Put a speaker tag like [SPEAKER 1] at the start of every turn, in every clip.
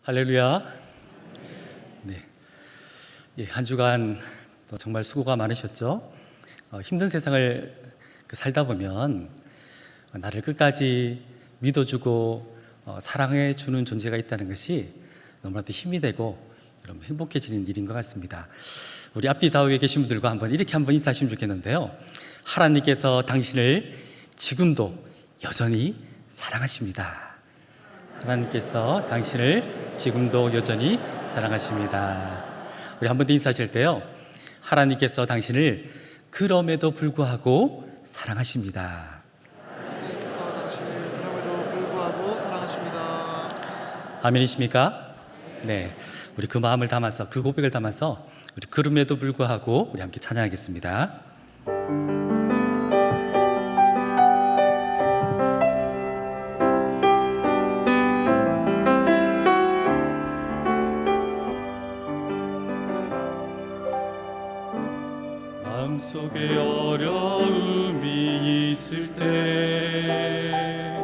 [SPEAKER 1] 할렐루야. 네, 한 주간 또 정말 수고가 많으셨죠? 힘든 세상을 살다 보면 나를 끝까지 믿어주고 사랑해 주는 존재가 있다는 것이 너무나도 힘이 되고 여러분 행복해지는 일인 것 같습니다. 우리 앞뒤 좌우에 계신 분들과 이렇게 인사하시면 좋겠는데요. 하나님께서 당신을 지금도 여전히 사랑하십니다. 하나님께서 당신을 지금도 여전히 사랑하십니다. 우리 한 번 더 인사하실 때요, 하나님께서 당신을 그럼에도 불구하고 사랑하십니다.
[SPEAKER 2] 하나님께서 당신을 그럼에도 불구하고 사랑하십니다.
[SPEAKER 1] 아멘이십니까? 네, 우리 그 마음을 담아서, 그 고백을 담아서 우리 그럼에도 불구하고 우리 함께 찬양하겠습니다. 마음속에 어려움이 있을 때,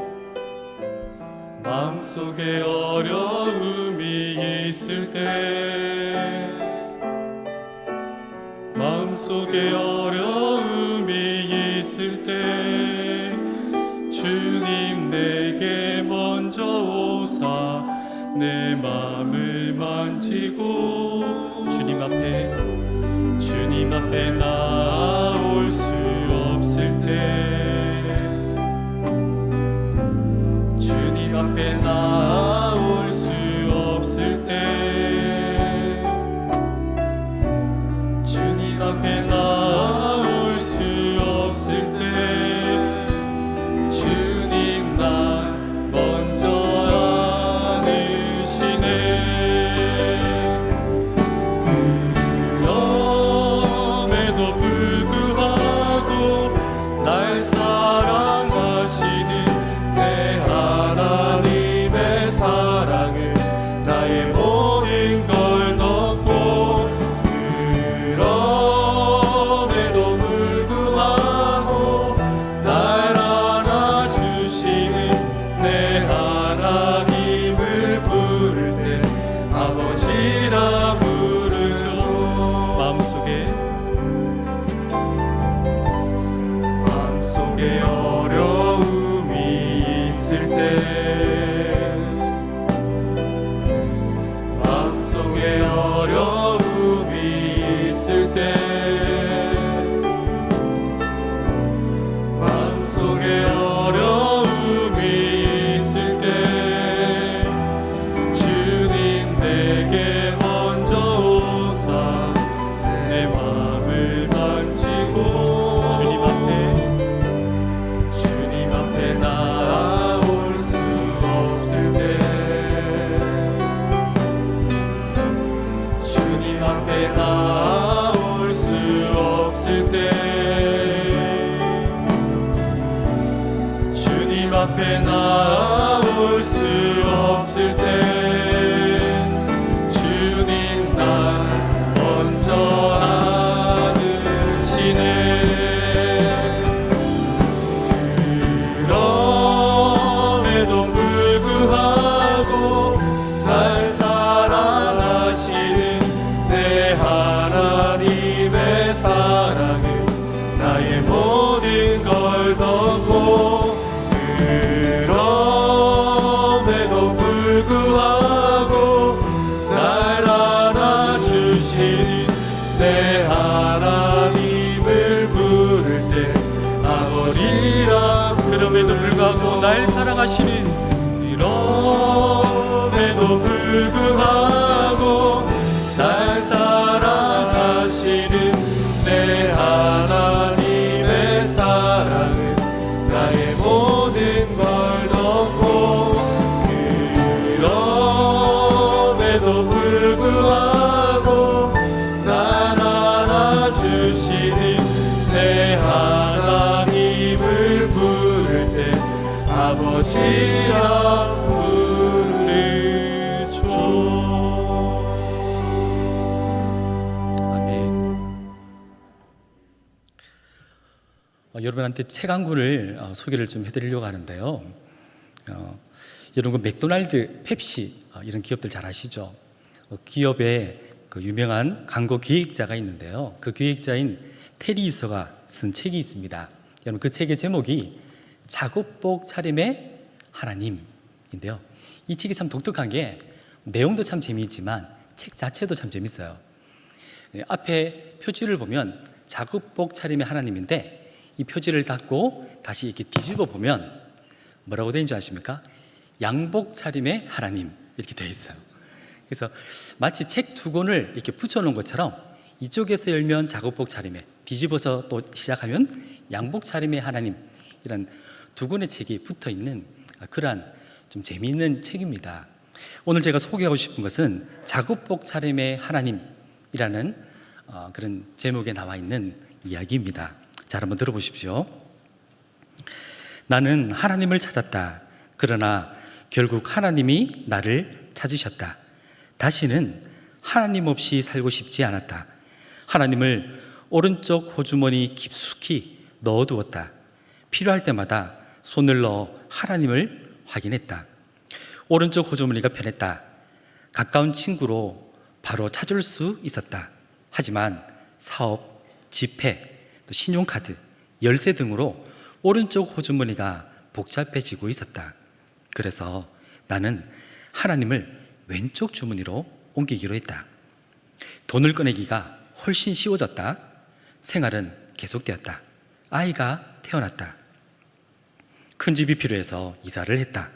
[SPEAKER 1] 마음속에 어려움이 있을 때, 마음속에 어려움이 있을 때, 주님 내게 먼저 오사 내 마음을 만지고 주님 앞에 나올 수 없을 때, 주님 앞에 나올 수 없을 때, 주님 앞에 나올 수 없을 때, 주님 날 먼저 안으시네. 날 사랑하시는 내 하나님의 사랑은 나의 모든 걸 덮고, 그럼에도 불구하고 날 안아주시는 내 하나님을 부를 때 아버지라 부르죠. 마음속에 어려움이 있을 때, 마음속에 어려움이 있을 때, 마음속에 어려움이 있을 때, 주님 내게 먼저 오사 내 마음을 만지고 주님 앞에 나올 수 없을 때, 주님 앞에 나올 수 없을 때, 주님 앞에 나올 수 없을 때, 주님 날 먼저 안으시네. 그럼에도 불구하고 날 사랑하시는 내 하나님의 사랑은 나의 모든 걸 덮고, 그럼에도 불구하고 날 안아주시는 내 하나님을 부를 때 아버지라. 그럼에도 불구하고 날 사랑하시는, 그럼에도 불구하고 날 사랑하시는 내 하나님의 사랑은 나의 모든 걸 덮고, 그럼에도 불구하고 날 안아주시는 내 하나님을 부를 때 아버지라 부르죠. 아멘. 여러분한테 책 한 권을 소개를 좀 해드리려고 하는데요. 여러분 맥도날드, 펩시 이런 기업들 잘 아시죠? 기업의 그 유명한 광고 기획자가 있는데요. 그 기획자인 테리 이서가 쓴 책이 있습니다. 여러분 그 책의 제목이 작업복 차림의 하나님인데요. 이 책이 참 독특한 게 내용도 참 재미있지만 책 자체도 참 재밌어요. 앞에 표지를 보면 작업복 차림의 하나님인데 이 표지를 닫고 다시 이렇게 뒤집어 보면 뭐라고 되어 있는 줄 아십니까? 양복 차림의 하나님 이렇게 되어 있어요. 그래서 마치 책 두 권을 이렇게 붙여놓은 것처럼 이쪽에서 열면 작업복 차림에, 뒤집어서 또 시작하면 양복 차림의 하나님, 이런 두 권의 책이 붙어 있는 그러한 좀 재미있는 책입니다. 오늘 제가 소개하고 싶은 것은 작업복 차림의 하나님이라는 그런 제목에 나와 있는 이야기입니다. 자, 한번 들어보십시오. 나는 하나님을 찾았다. 그러나 결국 하나님이 나를 찾으셨다. 다시는 하나님 없이 살고 싶지 않았다. 하나님을 오른쪽 호주머니 깊숙이 넣어두었다. 필요할 때마다 손을 넣어 하나님을 확인했다. 오른쪽 호주머니가 편했다. 가까운 친구로 바로 찾을 수 있었다. 하지만 사업, 지폐, 또 신용카드, 열쇠 등으로 오른쪽 호주머니가 복잡해지고 있었다. 그래서 나는 하나님을 왼쪽 주머니로 옮기기로 했다. 돈을 꺼내기가 훨씬 쉬워졌다. 생활은 계속되었다. 아이가 태어났다. 큰 집이 필요해서 이사를 했다.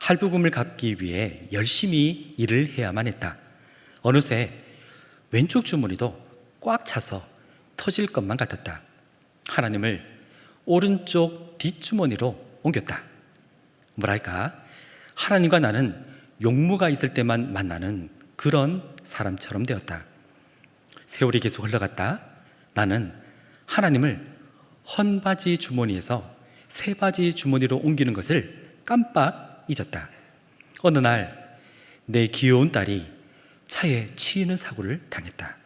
[SPEAKER 1] 할부금을 갚기 위해 열심히 일을 해야만 했다. 어느새 왼쪽 주머니도 꽉 차서 터질 것만 같았다. 하나님을 오른쪽 뒷주머니로 옮겼다. 뭐랄까, 하나님과 나는 용무가 있을 때만 만나는 그런 사람처럼 되었다. 세월이 계속 흘러갔다. 나는 하나님을 헌바지 주머니에서 새바지 주머니로 옮기는 것을 깜빡 잊었다. 어느 날 내 귀여운 딸이 차에 치이는 사고를 당했다.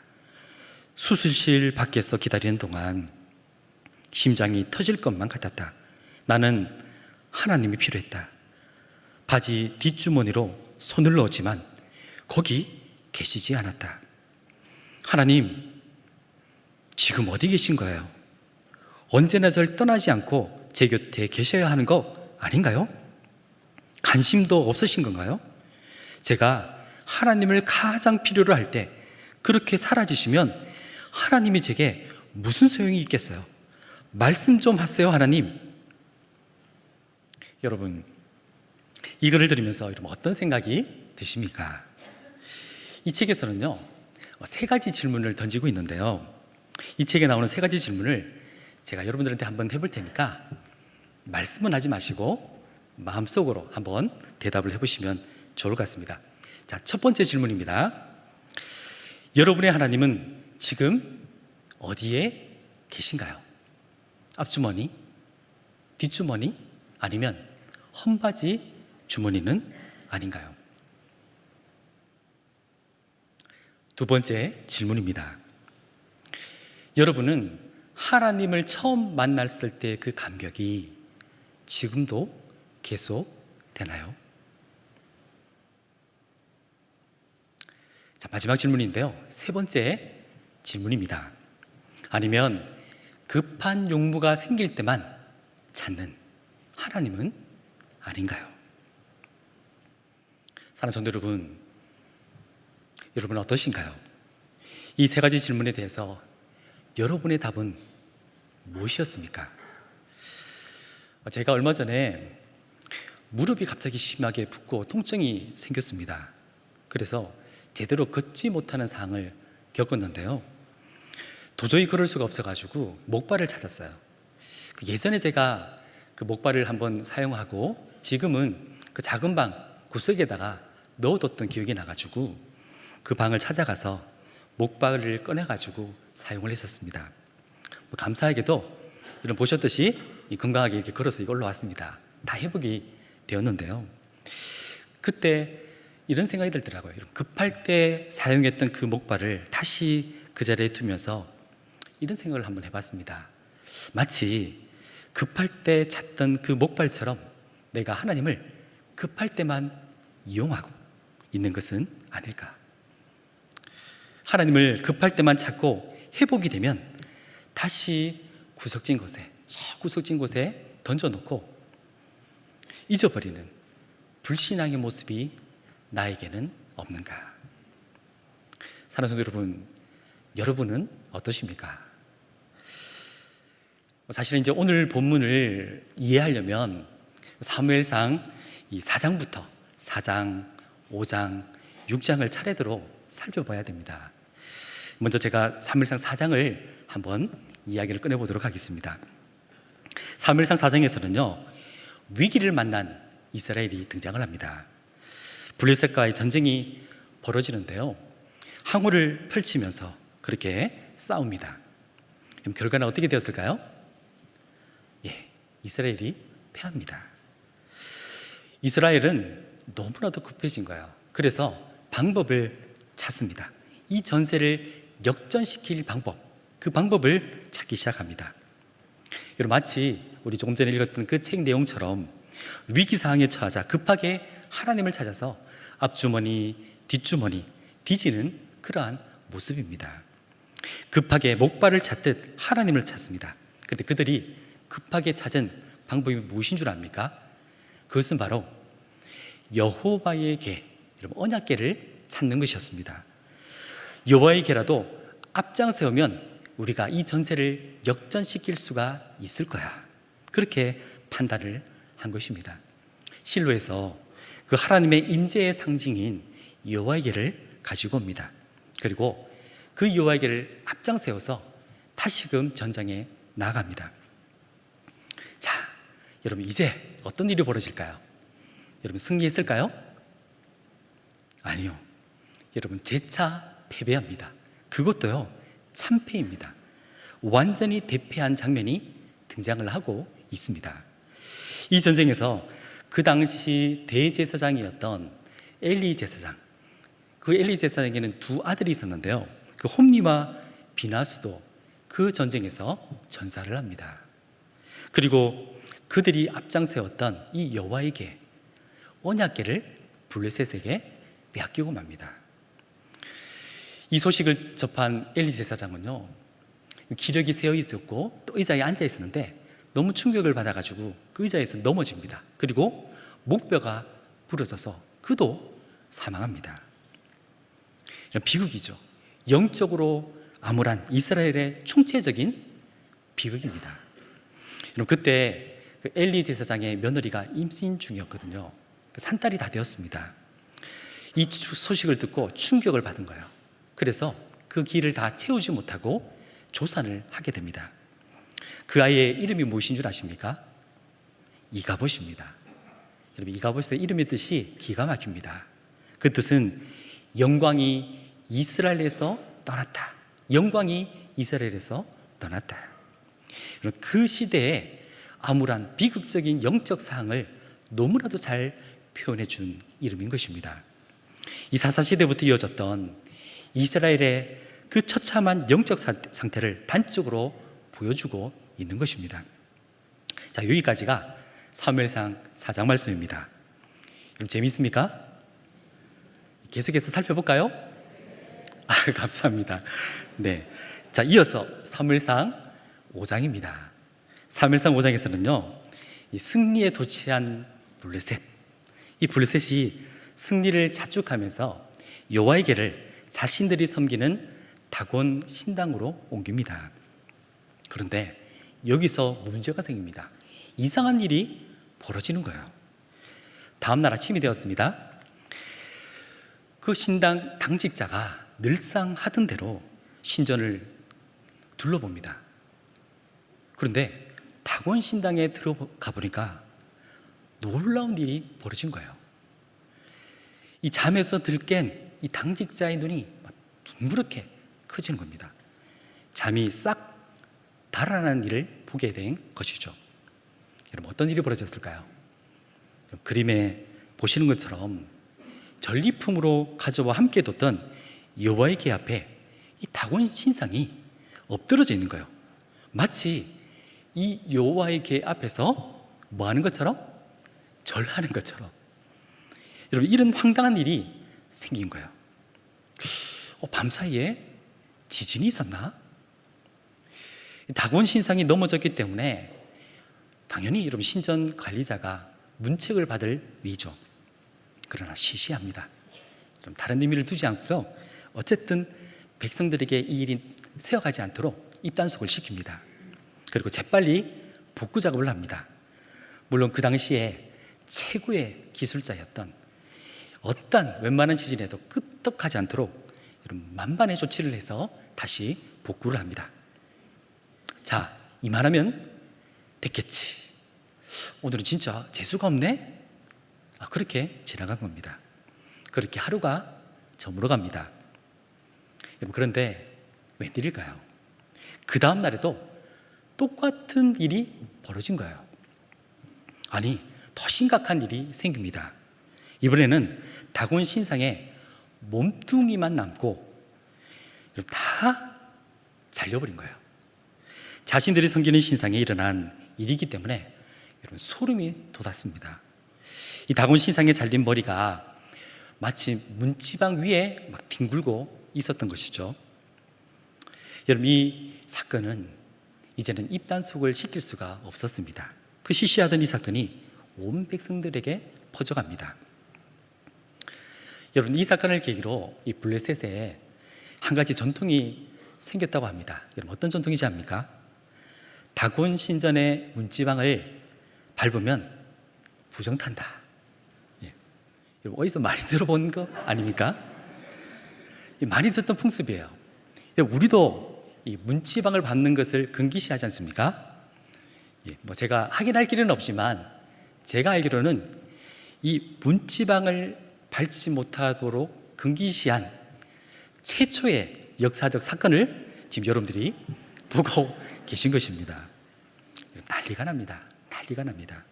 [SPEAKER 1] 수술실 밖에서 기다리는 동안 심장이 터질 것만 같았다. 나는 하나님이 필요했다. 바지 뒷주머니로 손을 넣었지만 거기 계시지 않았다. 하나님, 지금 어디 계신 거예요? 언제나 절 떠나지 않고 제 곁에 계셔야 하는 거 아닌가요? 관심도 없으신 건가요? 제가 하나님을 가장 필요로 할 때 그렇게 사라지시면 하나님이 제게 무슨 소용이 있겠어요? 말씀 좀 하세요, 하나님. 여러분, 이 글을 들으면서 여러분 어떤 생각이 드십니까? 이 책에서는요, 세 가지 질문을 던지고 있는데요. 이 책에 나오는 세 가지 질문을 제가 여러분들한테 한번 해볼 테니까 말씀은 하지 마시고 마음속으로 한번 대답을 해보시면 좋을 것 같습니다. 자, 첫 번째 질문입니다. 여러분의 하나님은 지금 어디에 계신가요? 앞주머니, 뒷주머니, 아니면 헌바지 주머니는 아닌가요? 두 번째 질문입니다. 여러분은 하나님을 처음 만났을 때 그 감격이 지금도 계속 되나요? 자, 마지막 질문인데요. 세 번째 질문입니다. 아니면 급한 용무가 생길 때만 찾는 하나님은 아닌가요? 사랑하는 성도 여러분, 여러분 어떠신가요? 이 세 가지 질문에 대해서 여러분의 답은 무엇이었습니까? 제가 얼마 전에 무릎이 갑자기 심하게 붓고 통증이 생겼습니다. 그래서 제대로 걷지 못하는 상황을 겪었는데요. 도저히 걸을 수가 없어가지고 목발을 찾았어요. 예전에 제가 그 목발을 한번 사용하고 지금은 그 작은 방 구석에다가 넣어뒀던 기억이 나가지고 그 방을 찾아가서 목발을 꺼내가지고 사용을 했었습니다. 감사하게도 여러분 보셨듯이 건강하게 이렇게 걸어서 이걸로 왔습니다. 다 회복이 되었는데요. 그때 이런 생각이 들더라고요. 급할 때 사용했던 그 목발을 다시 그 자리에 두면서 이런 생각을 한번 해봤습니다. 마치 급할 때 찾던 그 목발처럼 내가 하나님을 급할 때만 이용하고 있는 것은 아닐까? 하나님을 급할 때만 찾고 회복이 되면 다시 구석진 곳에, 저 구석진 곳에 던져놓고 잊어버리는 불신앙의 모습이 나에게는 없는가? 사랑하는 성도 여러분, 여러분은 어떠십니까? 사실은 이제 오늘 본문을 이해하려면 사무엘상 이 4장부터 4장, 5장, 6장을 차례대로 살펴봐야 됩니다. 먼저 제가 사무엘상 4장을 한번 이야기를 꺼내보도록 하겠습니다. 사무엘상 4장에서는요, 위기를 만난 이스라엘이 등장을 합니다. 블레셋과의 전쟁이 벌어지는데요, 항우를 펼치면서 그렇게 싸웁니다. 그럼 결과는 어떻게 되었을까요? 이스라엘이 패합니다. 이스라엘은 너무나도 급해진 거예요. 그래서 방법을 찾습니다. 이 전세를 역전시킬 방법, 그 방법을 찾기 시작합니다. 여러분, 마치 우리 조금 전에 읽었던 그 책 내용처럼 위기 상황에 처하자 급하게 하나님을 찾아서 앞주머니, 뒷주머니 뒤지는 그러한 모습입니다. 급하게 목발을 찾듯 하나님을 찾습니다. 그런데 그들이 급하게 찾은 방법이 무엇인 줄 압니까? 그것은 바로 여호와의 궤, 여러분, 언약궤를 찾는 것이었습니다. 여호와의 궤라도 앞장 세우면 우리가 이 전세를 역전시킬 수가 있을 거야, 그렇게 판단을 한 것입니다. 실로에서 그 하나님의 임재의 상징인 여호와의 궤를 가지고 옵니다. 그리고 그 여호와의 궤를 앞장 세워서 다시금 전장에 나아갑니다. 자, 여러분, 이제 어떤 일이 벌어질까요? 여러분, 승리했을까요? 아니요. 여러분, 재차 패배합니다. 그것도요, 참패입니다. 완전히 대패한 장면이 등장을 하고 있습니다. 이 전쟁에서 그 당시 대제사장이었던 엘리 제사장, 그 엘리 제사장에게는 두 아들이 있었는데요, 그 홈니와 비나스도 그 전쟁에서 전사를 합니다. 그리고 그들이 앞장 세웠던 이 여호와의 궤, 언약궤를 블레셋에게 빼앗기고 맙니다. 이 소식을 접한 엘리 제사장은요, 기력이 새어 있었고 또 의자에 앉아 있었는데 너무 충격을 받아가지고 그 의자에서 넘어집니다. 그리고 목뼈가 부러져서 그도 사망합니다. 이런 비극이죠. 영적으로 암울한 이스라엘의 총체적인 비극입니다. 그때 그 엘리 제사장의 며느리가 임신 중이었거든요. 산딸이 다 되었습니다. 이 소식을 듣고 충격을 받은 거예요. 그래서 그 길을 다 채우지 못하고 조산을 하게 됩니다. 그 아이의 이름이 무엇인 줄 아십니까? 이가봇입니다. 여러분, 이가봇의 이름의 뜻이 기가 막힙니다. 그 뜻은 영광이 이스라엘에서 떠났다. 영광이 이스라엘에서 떠났다. 그 시대에 암울한 비극적인 영적 사항을 너무나도 잘 표현해 준 이름인 것입니다. 이 사사시대부터 이어졌던 이스라엘의 그 처참한 영적 상태를 단적으로 보여주고 있는 것입니다. 자, 여기까지가 사무엘상 4장 말씀입니다. 여러분, 재미있습니까? 계속해서 살펴볼까요? 감사합니다. 네. 자, 이어서 사무엘상 5장입니다. 사무엘상 5장에서는요, 이 승리에 도취한 블레셋, 이 블레셋이 승리를 자축하면서 여호와의 궤를 자신들이 섬기는 다곤 신당으로 옮깁니다. 그런데 여기서 문제가 생깁니다. 이상한 일이 벌어지는 거예요. 다음 날 아침이 되었습니다. 그 신당 당직자가 늘상 하던 대로 신전을 둘러봅니다. 그런데 다곤 신당에 들어가 보니까 놀라운 일이 벌어진 거예요. 이 잠에서 들깬 이 당직자의 눈이 둥그렇게 커지는 겁니다. 잠이 싹 달아나는 일을 보게 된 것이죠. 여러분, 어떤 일이 벌어졌을까요? 그림에 보시는 것처럼 전리품으로 가져와 함께 뒀던 여호와의 궤 앞에 이 다곤 신상이 엎드러져 있는 거예요. 마치 이 여호와의 궤 앞에서 뭐 하는 것처럼? 절하는 것처럼. 여러분, 이런 황당한 일이 생긴 거예요. 밤사이에 지진이 있었나? 다곤 신상이 넘어졌기 때문에 당연히 여러분 신전 관리자가 문책을 받을 위죠. 그러나 시시합니다. 좀 다른 의미를 두지 않고요. 어쨌든 백성들에게 이 일이 새어가지 않도록 입단속을 시킵니다. 그리고 재빨리 복구 작업을 합니다. 물론 그 당시에 최고의 기술자였던 어떤 웬만한 지진에도 끄떡하지 않도록 이런 만반의 조치를 해서 다시 복구를 합니다. 자, 이만하면 됐겠지. 오늘은 진짜 재수가 없네? 그렇게 지나간 겁니다. 그렇게 하루가 저물어 갑니다. 그런데 웬일일까요? 그 다음 날에도 똑같은 일이 벌어진 거예요. 아니, 더 심각한 일이 생깁니다. 이번에는 다곤 신상에 몸뚱이만 남고 다 잘려버린 거예요. 자신들이 섬기는 신상에 일어난 일이기 때문에 여러분 소름이 돋았습니다. 이 다곤 신상에 잘린 머리가 마치 문지방 위에 막 뒹굴고 있었던 것이죠. 여러분, 이 사건은 이제는 입단속을 시킬 수가 없었습니다. 그 시시하던 이 사건이 온 백성들에게 퍼져갑니다. 여러분, 이 사건을 계기로 이 블레셋에 한 가지 전통이 생겼다고 합니다. 여러분, 어떤 전통이지 압니까? 다곤 신전의 문지방을 밟으면 부정탄다. 여러분, 어디서 많이 들어본 거 아닙니까? 많이 듣던 풍습이에요. 우리도 이 문지방을 밟는 것을 금기시하지 않습니까? 제가 확인할 길은 없지만 제가 알기로는 이 문지방을 밟지 못하도록 금기시한 최초의 역사적 사건을 지금 여러분들이 보고 계신 것입니다. 난리가 납니다. 난리가 납니다.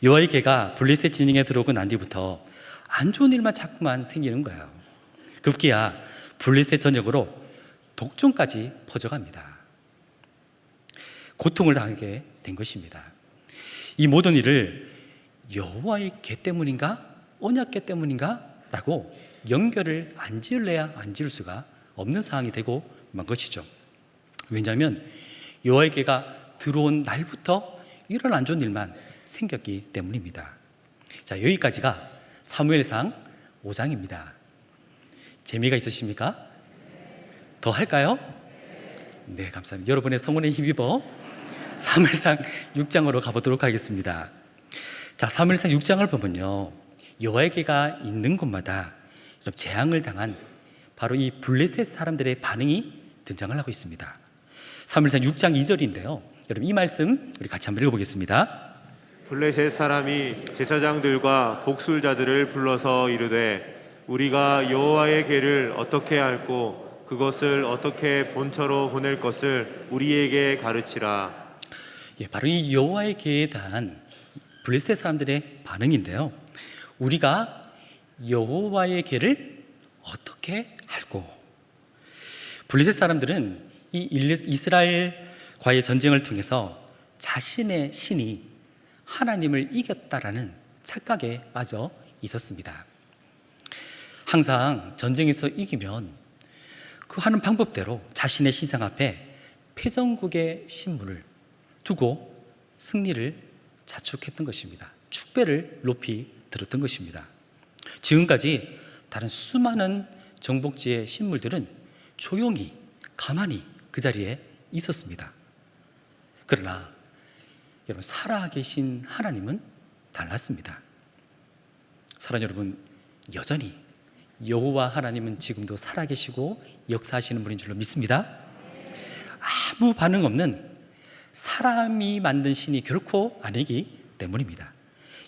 [SPEAKER 1] 여호와의 개가 블레셋 진영에 들어오고 난 뒤부터 안 좋은 일만 자꾸만 생기는 거예요. 급기야 블레셋 전역으로 독종까지 퍼져갑니다. 고통을 당하게 된 것입니다. 이 모든 일을 여호와의 개 때문인가? 언약궤 때문인가? 라고 연결을 안 지을래야 안 지을 수가 없는 상황이 되고 만 것이죠. 왜냐하면 여호와의 궤가 들어온 날부터 이런 안 좋은 일만 생겼기 때문입니다. 자, 여기까지가 사무엘상 5장입니다. 재미가 있으십니까? 더 할까요? 네, 감사합니다. 여러분의 성원에 힘입어 사무엘상 6장으로 가보도록 하겠습니다. 자, 사무엘상 6장을 보면요, 여호와의 궤가 있는 곳마다 재앙을 당한 바로 이 블레셋 사람들의 반응이 등장을 하고 있습니다. 사무엘상 6장 2절인데요. 여러분, 이 말씀 우리 같이 한번 읽어보겠습니다.
[SPEAKER 3] 블레셋 사람이 제사장들과 복술자들을 불러서 이르되 우리가 여호와의 궤를 어떻게 앓고 그것을 어떻게 본처로 보낼 것을 우리에게 가르치라.
[SPEAKER 1] 바로 이 여호와의 궤에 대한 블레셋 사람들의 반응인데요. 우리가 여호와의 궤를 어떻게 앓고, 블레셋 사람들은 이 이스라엘과의 전쟁을 통해서 자신의 신이 하나님을 이겼다라는 착각에 빠져 있었습니다. 항상 전쟁에서 이기면 그 하는 방법대로 자신의 신상 앞에 패전국의 신분을 두고 승리를 자축했던 것입니다. 축배를 높이 들었던 것입니다. 지금까지 다른 수많은 정복지의 신물들은 조용히 가만히 그 자리에 있었습니다. 그러나 여러분, 살아계신 하나님은 달랐습니다. 사랑하는 여러분, 여전히 여호와 하나님은 지금도 살아계시고 역사하시는 분인 줄로 믿습니다. 아무 반응 없는 사람이 만든 신이 결코 아니기 때문입니다.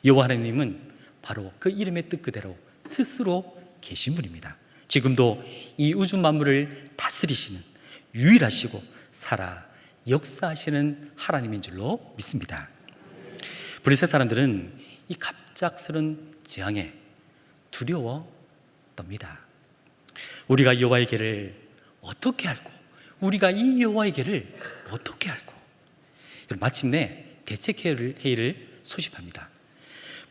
[SPEAKER 1] 여호와 하나님은 바로 그 이름의 뜻 그대로 스스로 계신 분입니다. 지금도 이 우주 만물을 다스리시는 유일하시고 살아 역사하시는 하나님인 줄로 믿습니다. 블레셋 사람들은 이 갑작스런 재앙에 두려워 떱니다. 우리가 여호와의 궤를 어떻게 앓고, 우리가 이 여호와의 궤를 어떻게 앓고, 마침내 대책 회의를 소집합니다.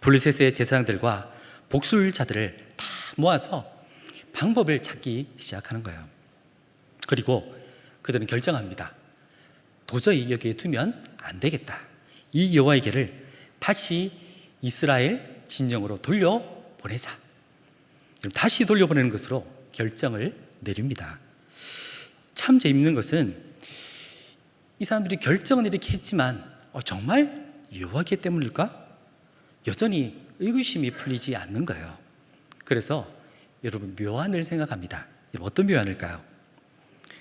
[SPEAKER 1] 블레셋의 제사장들과 복술자들을 다 모아서 방법을 찾기 시작하는 거예요. 그리고 그들은 결정합니다. 도저히 여기에 두면 안 되겠다. 이 여호와의 궤를 다시 이스라엘 진영으로 돌려보내자. 다시 돌려보내는 것으로 결정을 내립니다. 참 재밌는 것은 이 사람들이 결정은 이렇게 했지만 정말 여호와 궤 때문일까? 여전히 의구심이 풀리지 않는 거예요. 그래서 여러분 묘안을 생각합니다. 여러분 어떤 묘안일까요?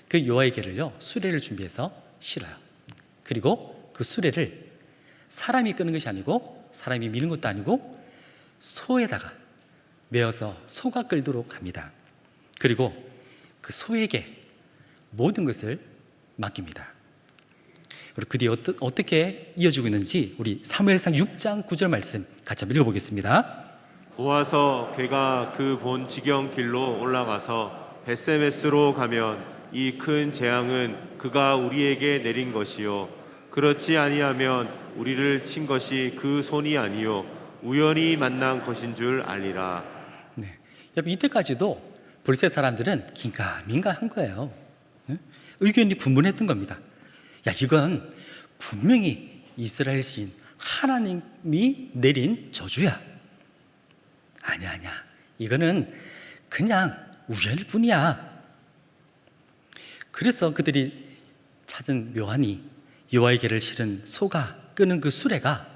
[SPEAKER 1] 그 여호와의 궤를요 수레를 준비해서 실어요. 그리고 그 수레를 사람이 끄는 것이 아니고 사람이 미는 것도 아니고 소에다가 메어서 소가 끌도록 합니다. 그리고 그 소에게 모든 것을 맡깁니다. 그리고 그 뒤에 어떻게 이어지고 있는지 우리 사무엘상 6장 9절 말씀 같이 한번 읽어보겠습니다.
[SPEAKER 3] 보아서 걔가 그 본 지경 길로 올라가서 벳세메스로 가면 이 큰 재앙은 그가 우리에게 내린 것이요 그렇지 아니하면 우리를 친 것이 그 손이 아니요 우연히 만난 것인 줄 알리라.
[SPEAKER 1] 네. 여러분 이때까지도 블레셋 사람들은 긴가민가한 거예요. 의견이 분분했던 겁니다. 야 이건 분명히 이스라엘 신 하나님이 내린 저주야. 아니야 이거는 그냥 우연일 뿐이야. 그래서 그들이 찾은 묘안이 여호와의 궤를 실은 소가 끄는 그 수레가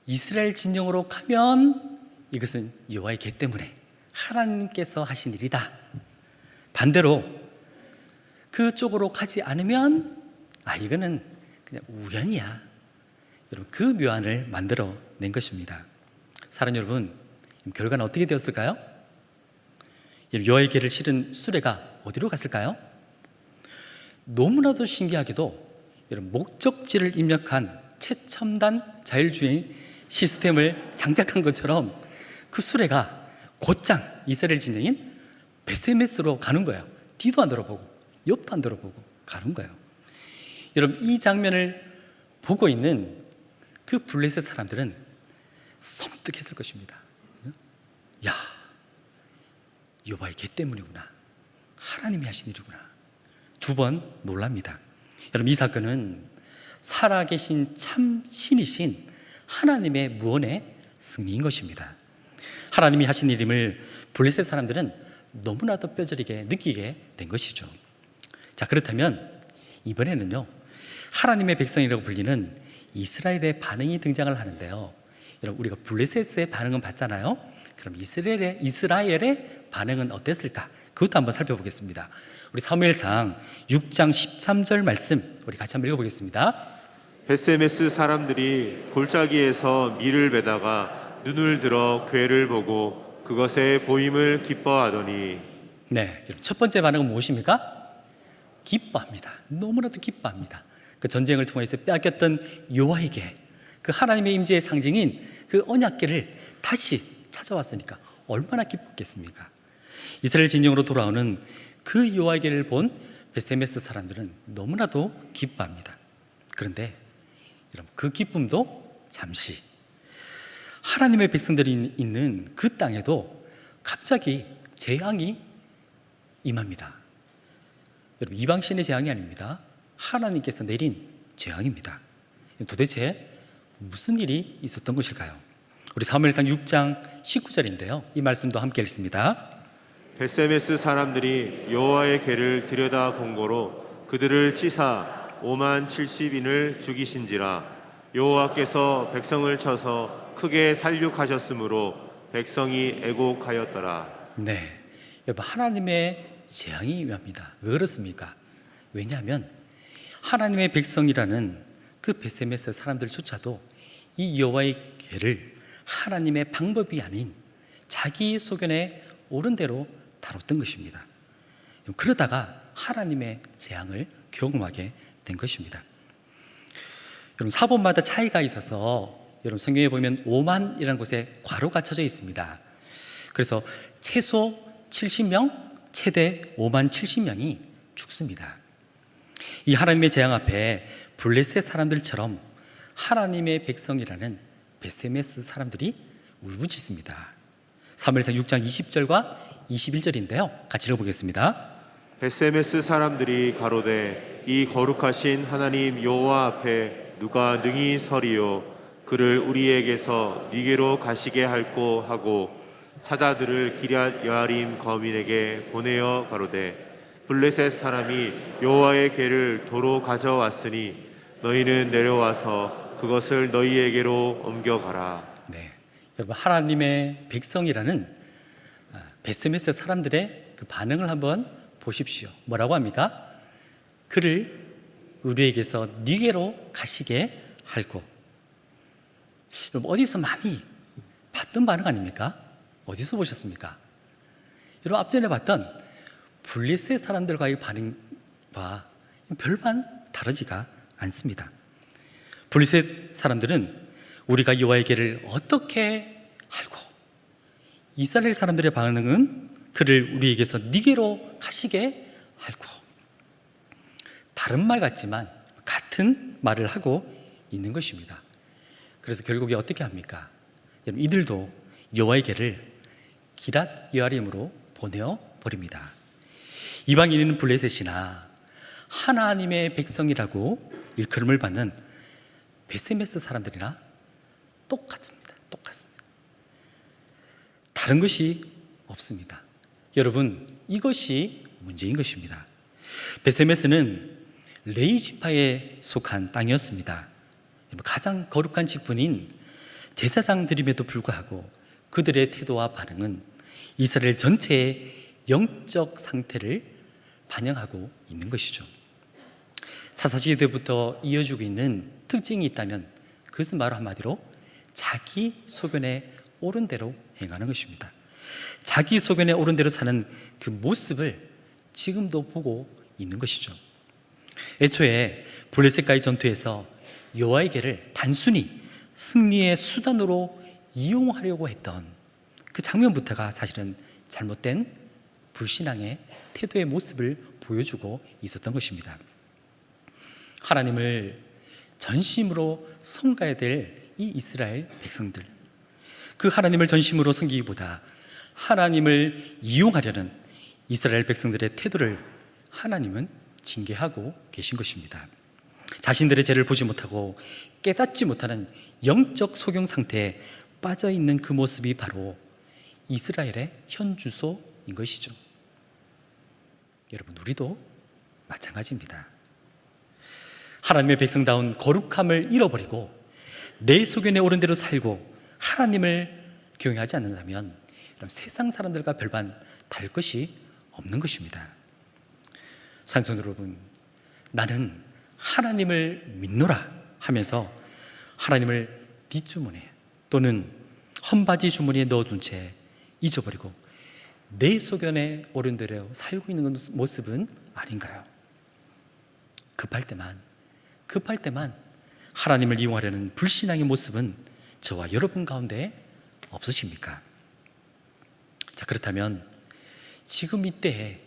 [SPEAKER 1] 이스라엘 진영으로 가면 이것은 여호와의 궤 때문에 하나님께서 하신 일이다. 반대로 그쪽으로 가지 않으면 이거는 그냥 우연이야. 여러분 그 묘안을 만들어 낸 것입니다. 사랑하는 여러분, 결과는 어떻게 되었을까요? 여호와의 궤를 실은 수레가 어디로 갔을까요? 너무나도 신기하게도 여러분 목적지를 입력한 최첨단 자율주행 시스템을 장착한 것처럼 그 수레가 곧장 이스라엘 진영인 벳세메스로 가는 거예요. 뒤도 안 돌아보고 옆도 안 돌아보고 가는 거예요. 여러분 이 장면을 보고 있는 그 블레셋 사람들은 섬뜩했을 것입니다. 야, 여호와의 궤 때문이구나. 하나님이 하신 일이구나. 두 번 놀랍니다. 여러분 이 사건은 살아계신 참 신이신 하나님의 무언의 승리인 것입니다. 하나님이 하신 일임을 블레셋 사람들은 너무나도 뼈저리게 느끼게 된 것이죠. 자, 그렇다면 이번에는요 하나님의 백성이라고 불리는 이스라엘의 반응이 등장을 하는데요. 여러분 우리가 블레셋의 반응은 봤잖아요. 그럼 이스라엘의 반응은 어땠을까? 그것도 한번 살펴보겠습니다. 우리 사무엘상 6장 13절 말씀 우리 같이 한번 읽어보겠습니다.
[SPEAKER 3] 벳세메스 사람들이 골짜기에서 밀을 베다가 눈을 들어 궤를 보고 그것의 보임을 기뻐하더니.
[SPEAKER 1] 네, 첫 번째 반응은 무엇입니까? 기뻐합니다. 너무나도 기뻐합니다. 그 전쟁을 통해서 빼앗겼던 여호와에게 그 하나님의 임재의 상징인 그 언약궤를 다시 찾아왔으니까 얼마나 기뻤겠습니까? 이스라엘 진영으로 돌아오는 그 여호와에게를 본 벳세메스 사람들은 너무나도 기뻐합니다. 그런데 여러분 그 기쁨도 잠시, 하나님의 백성들이 있는 그 땅에도 갑자기 재앙이 임합니다. 여러분 이방신의 재앙이 아닙니다. 하나님께서 내린 재앙입니다. 도대체 무슨 일이 있었던 것일까요? 우리 사무엘상 6장 19절인데요. 이 말씀도 함께 읽습니다.
[SPEAKER 3] 벳세메스 사람들이 여호와의 궤를 들여다 본 거로 그들을 치사 5만 70인을 죽이신지라. 여호와께서 백성을 쳐서 크게 살육하셨으므로 백성이 애곡하였더라.
[SPEAKER 1] 네, 여러분 하나님의 재앙이 임합니다. 왜 그렇습니까? 왜냐하면 하나님의 백성이라는 그 벳세메스 사람들조차도 이 여호와의 궤를 하나님의 방법이 아닌 자기 소견에 옳은 대로 다뤘던 것입니다. 그러다가 하나님의 재앙을 경험하게 된 것입니다. 여러분 사본마다 차이가 있어서 여러분 성경에 보면 5만이라는 곳에 괄호가 쳐져 있습니다. 그래서 최소 70명, 최대 5만 70명이 죽습니다. 이 하나님의 재앙 앞에 블레셋 사람들처럼 하나님의 백성이라는 벳세메스 사람들이 울부짖습니다. 사무엘상 6장 20절과 21절인데요. 같이 읽어보겠습니다.
[SPEAKER 3] 베세메스 사람들이 가로되 이 거룩하신 하나님 여호와 앞에 누가 능히 서리요 그를 우리에게서 니게로 가시게 할꼬 하고 사자들을 기럇 여아림 거민에게 보내어 가로되 블레셋 사람이 여호와의 궤를 도로 가져왔으니 너희는 내려와서 그것을 너희에게로 옮겨가라.
[SPEAKER 1] 네, 여러분 하나님의 백성이라는 베세메스 사람들의 그 반응을 한번 보십시오. 뭐라고 합니까? 그를 우리에게서 니게로 가시게 할고. 여러분 어디서 많이 봤던 반응 아닙니까? 어디서 보셨습니까? 여러분 앞전에 봤던 블레셋 사람들과의 반응과 별반 다르지가 않습니다. 블레셋 사람들은 우리가 여호와의 궤를 어떻게 할고, 이스라엘 사람들의 반응은 그를 우리에게서 니게로 가시게 할고. 다른 말 같지만 같은 말을 하고 있는 것입니다. 그래서 결국에 어떻게 합니까? 여러분 이들도 여호와의 궤를 기럇 여아림으로 보내어 버립니다. 이방인은 블레셋이나 하나님의 백성이라고 일컬음을 받는 베세메스 사람들이나 똑같습니다. 다른 것이 없습니다. 여러분 이것이 문제인 것입니다. 베세메스는 레위 지파에 속한 땅이었습니다. 가장 거룩한 직분인 제사장 드림에도 불구하고 그들의 태도와 반응은 이스라엘 전체의 영적 상태를 반영하고 있는 것이죠. 사사시대부터 이어지고 있는 특징이 있다면 그것은 바로 한마디로 자기 소견에 옳은 대로 행하는 것입니다. 자기 소견에 옳은 대로 사는 그 모습을 지금도 보고 있는 것이죠. 애초에 블레셋과의 전투에서 여호와의 궤를 단순히 승리의 수단으로 이용하려고 했던 그 장면부터가 사실은 잘못된 불신앙의 태도의 모습을 보여주고 있었던 것입니다. 하나님을 전심으로 섬가야 될 이 이스라엘 백성들, 그 하나님을 전심으로 섬기기보다 하나님을 이용하려는 이스라엘 백성들의 태도를 하나님은 징계하고 계신 것입니다. 자신들의 죄를 보지 못하고 깨닫지 못하는 영적 소경 상태에 빠져 있는 그 모습이 바로 이스라엘의 현 주소인 것이죠. 여러분 우리도 마찬가지입니다. 하나님의 백성다운 거룩함을 잃어버리고 내 소견에 옳은 대로 살고 하나님을 경외하지 않는다면 세상 사람들과 별반 다를 것이 없는 것입니다. 산성 여러분, 나는 하나님을 믿노라 하면서 하나님을 뒷주머니에 또는 헌바지 주머니에 넣어둔 채 잊어버리고 내 소견에 옳은 대로 살고 있는 모습은 아닌가요? 급할 때만 하나님을 이용하려는 불신앙의 모습은 저와 여러분 가운데 없으십니까? 자, 그렇다면 지금 이때에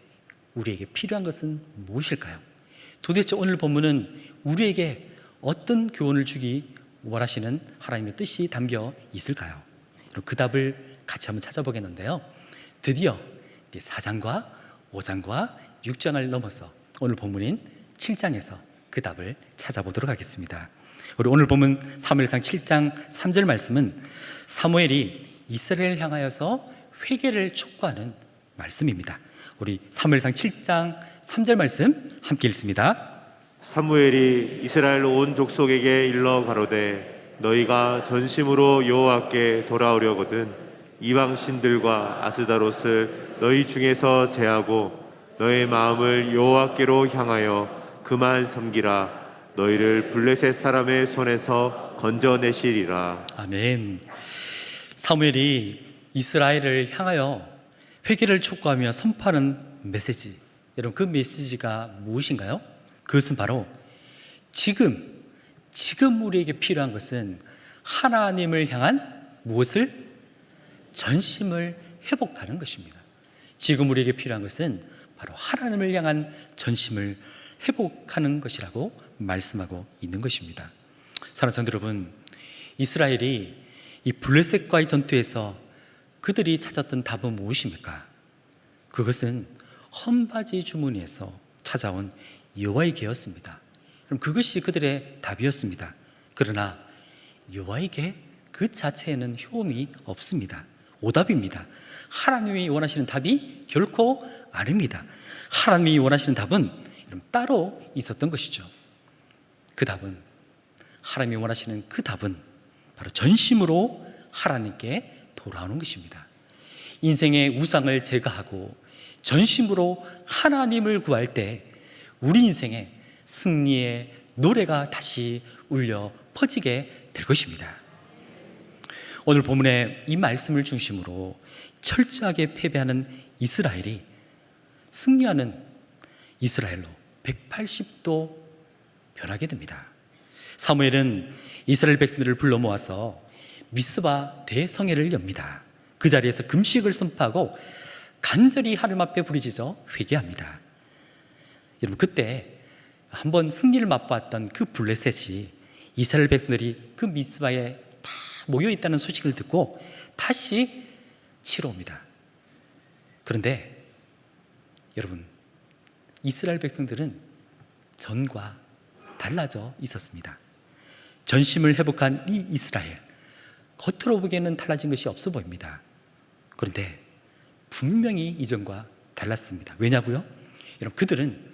[SPEAKER 1] 우리에게 필요한 것은 무엇일까요? 도대체 오늘 본문은 우리에게 어떤 교훈을 주기 원하시는 하나님의 뜻이 담겨 있을까요? 그 답을 같이 한번 찾아보겠는데요. 드디어 4장과 5장과 6장을 넘어서 오늘 본문인 7장에서 그 답을 찾아보도록 하겠습니다. 우리 오늘 본문 사무엘상 7장 3절 말씀은 사무엘이 이스라엘을 향하여서 회개를 촉구하는 말씀입니다. 우리 사무엘상 7장 3절 말씀 함께 읽습니다.
[SPEAKER 3] 사무엘이 이스라엘 온 족속에게 일러 가로되 너희가 전심으로 여호와께 돌아오려거든 이방 신들과 아스다롯을 너희 중에서 제하고 너의 마음을 여호와께로 향하여 그만 섬기라. 너희를 블레셋 사람의 손에서 건져내시리라.
[SPEAKER 1] 아멘. 사무엘이 이스라엘을 향하여 회개를 촉구하며 선포하는 메시지, 여러분 그 메시지가 무엇인가요? 그것은 바로 지금 우리에게 필요한 것은 하나님을 향한 무엇을? 전심을 회복하는 것입니다. 지금 우리에게 필요한 것은 바로 하나님을 향한 전심을 회복하는 것이라고 말씀하고 있는 것입니다. 사랑하는 성도 여러분, 이스라엘이 이 블레셋과의 전투에서 그들이 찾았던 답은 무엇입니까? 그것은 헌바지 주머니에서 찾아온 여호와에게였습니다. 그럼 그것이 그들의 답이었습니다. 그러나 여호와에게 그 자체에는 효험이 없습니다. 오답입니다. 하나님이 원하시는 답이 결코 아닙니다. 하나님이 원하시는 답은 따로 있었던 것이죠. 그 답은, 하나님이 원하시는 그 답은 바로 전심으로 하나님께 돌아오는 것입니다. 인생의 우상을 제거하고 전심으로 하나님을 구할 때 우리 인생에 승리의 노래가 다시 울려 퍼지게 될 것입니다. 오늘 본문의 이 말씀을 중심으로 철저하게 패배하는 이스라엘이 승리하는 이스라엘로 180도 변하게 됩니다. 사무엘은 이스라엘 백성들을 불러 모아서 미스바 대성회를 엽니다. 그 자리에서 금식을 선포하고 간절히 하나님 앞에 부르짖어 회개합니다. 여러분, 그때 한번 승리를 맛보았던 그 블레셋이 이스라엘 백성들이 그 미스바에 다 모여 있다는 소식을 듣고 다시 치러 옵니다. 그런데 여러분, 이스라엘 백성들은 전과 달라져 있었습니다. 전심을 회복한 이 이스라엘, 겉으로 보기에는 달라진 것이 없어 보입니다. 그런데 분명히 이전과 달랐습니다. 왜냐고요? 여러분, 그들은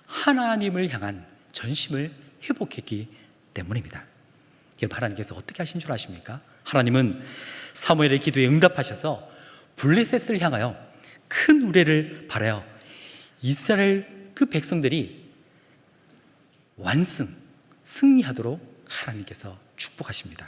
[SPEAKER 1] 하나님을 향한 전심을 회복했기 때문입니다. 여러분, 하나님께서 어떻게 하신 줄 아십니까? 하나님은 사무엘의 기도에 응답하셔서 블레셋을 향하여 큰 우레를 발하여 이스라엘 그 백성들이 승리하도록 하나님께서 축복하십니다.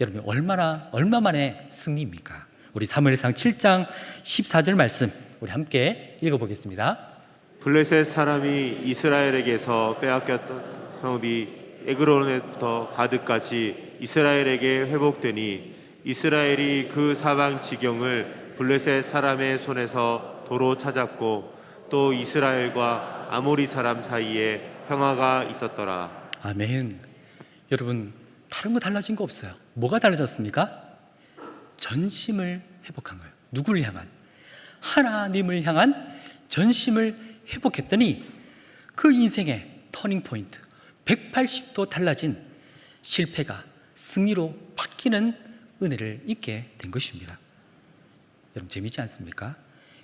[SPEAKER 1] 여러분, 얼마 만에 승리입니까? 우리 사무엘상 7장 14절 말씀 우리 함께 읽어보겠습니다.
[SPEAKER 3] 블레셋 사람이 이스라엘에게서 빼앗겼던 성읍이 에그론에부터 가드까지 이스라엘에게 회복되니 이스라엘이 그 사방 지경을 블레셋 사람의 손에서 도로 찾았고 또 이스라엘과 아모리 사람 사이에 평화가 있었더라.
[SPEAKER 1] 아멘. 여러분, 다른 거 달라진 거 없어요. 뭐가 달라졌습니까? 전심을 회복한 거예요. 누구를 향한? 하나님을 향한 전심을 회복했더니 그 인생의 터닝 포인트, 180도 달라진 실패가 승리로 바뀌는 은혜를 잊게 된 것입니다. 여러분, 재미있지 않습니까?